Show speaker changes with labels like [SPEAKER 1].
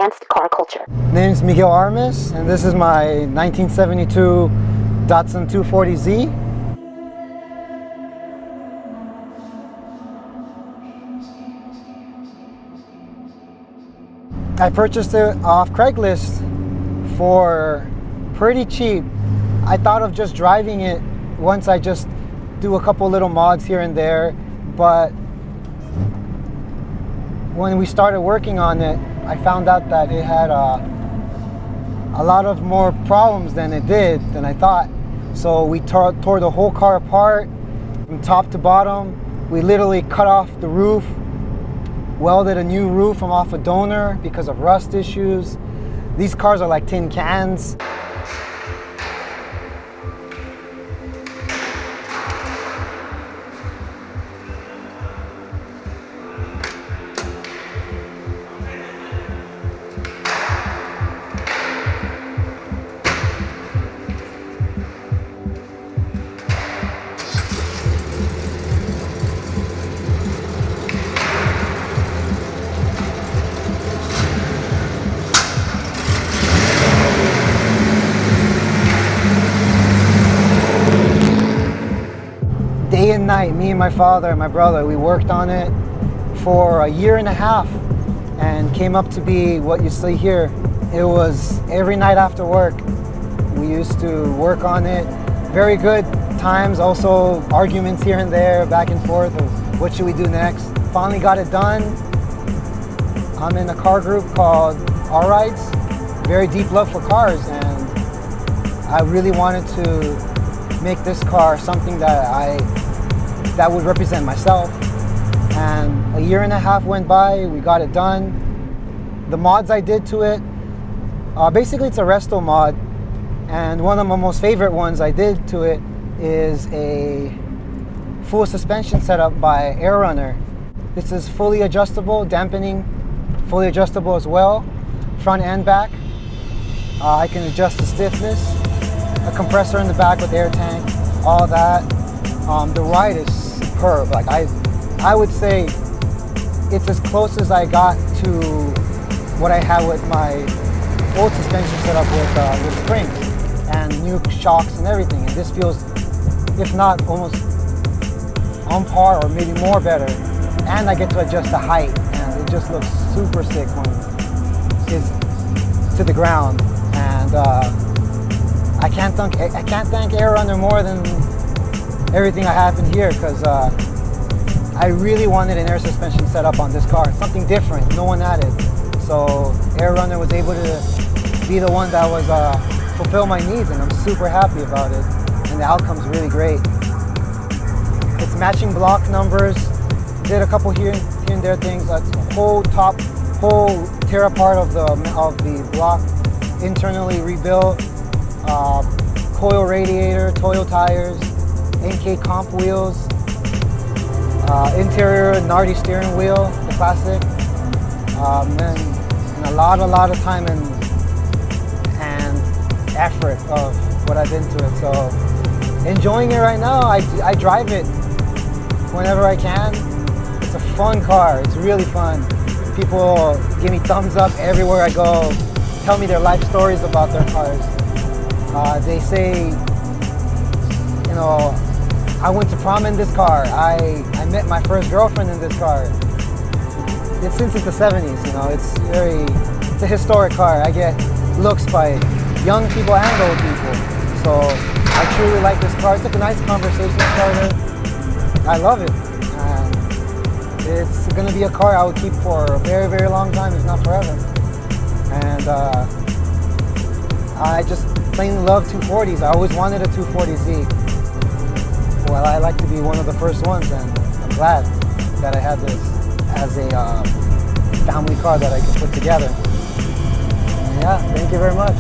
[SPEAKER 1] advanced car culture.
[SPEAKER 2] Name is Miguel Armas, and this is my 1972 Datsun 240Z. I purchased it off Craigslist for pretty cheap. I thought of just driving it once I just do a couple little mods here and there, but when we started working on it, I found out that it had a lot of more problems than I thought. So we tore the whole car apart from top to bottom. We literally cut off the roof, welded a new roof from off a donor because of rust issues. These cars are like tin cans. Day and night, me and my father and my brother, we worked on it for a year and a half and came up to be what you see here. It was every night after work. We used to work on it. Very good times, also arguments here and there, back and forth of what should we do next. Finally got it done. I'm in a car group called AIRRUNNER. Very deep love for cars, and I really wanted to make this car something that would represent myself. And a year and a half went by, we got it done. The mods I did to it, basically it's a resto mod, and one of my most favorite ones I did to it is a full suspension setup by AIRRUNNER. This is fully adjustable, dampening, fully adjustable as well, front and back. I can adjust the stiffness, a compressor in the back with air tank, all that. The ride is superb. Like I would say it's as close as I got to what I had with my old suspension setup with springs and new shocks and everything. And this feels, if not almost on par or maybe more better. And I get to adjust the height, and it just looks super sick when it's to the ground. And I can't thank AIRRUNNER more than everything I have in here, because I really wanted an air suspension setup on this car, something different, no one had it. So AIRRUNNER was able to be the one that was fulfill my needs, and I'm super happy about it. And the outcome's really great. It's matching block numbers. Did a couple here and there things. Like whole tear apart of the block, internally rebuilt. Coil radiator, TOYO tires, ENKEI comp wheels, interior Nardi steering wheel, the classic, and a lot of time and effort of what I've been to it. So enjoying it right now. I drive it whenever I can. It's a fun car. It's really fun. People give me thumbs up everywhere I go, tell me their life stories about their cars. They say, you know, I went to prom in this car. I met my first girlfriend in this car. Since it's the 70s, you know, it's a historic car. I get looks by young people and old people. So I truly like this car. It's like a nice conversation starter. I love it. And it's gonna be a car I will keep for a very, very long time, if not forever. And I just plain love 240s. I always wanted a 240Z. Well, I like to be one of the first ones, and I'm glad that I had this as a family car that I could put together. And yeah, thank you very much.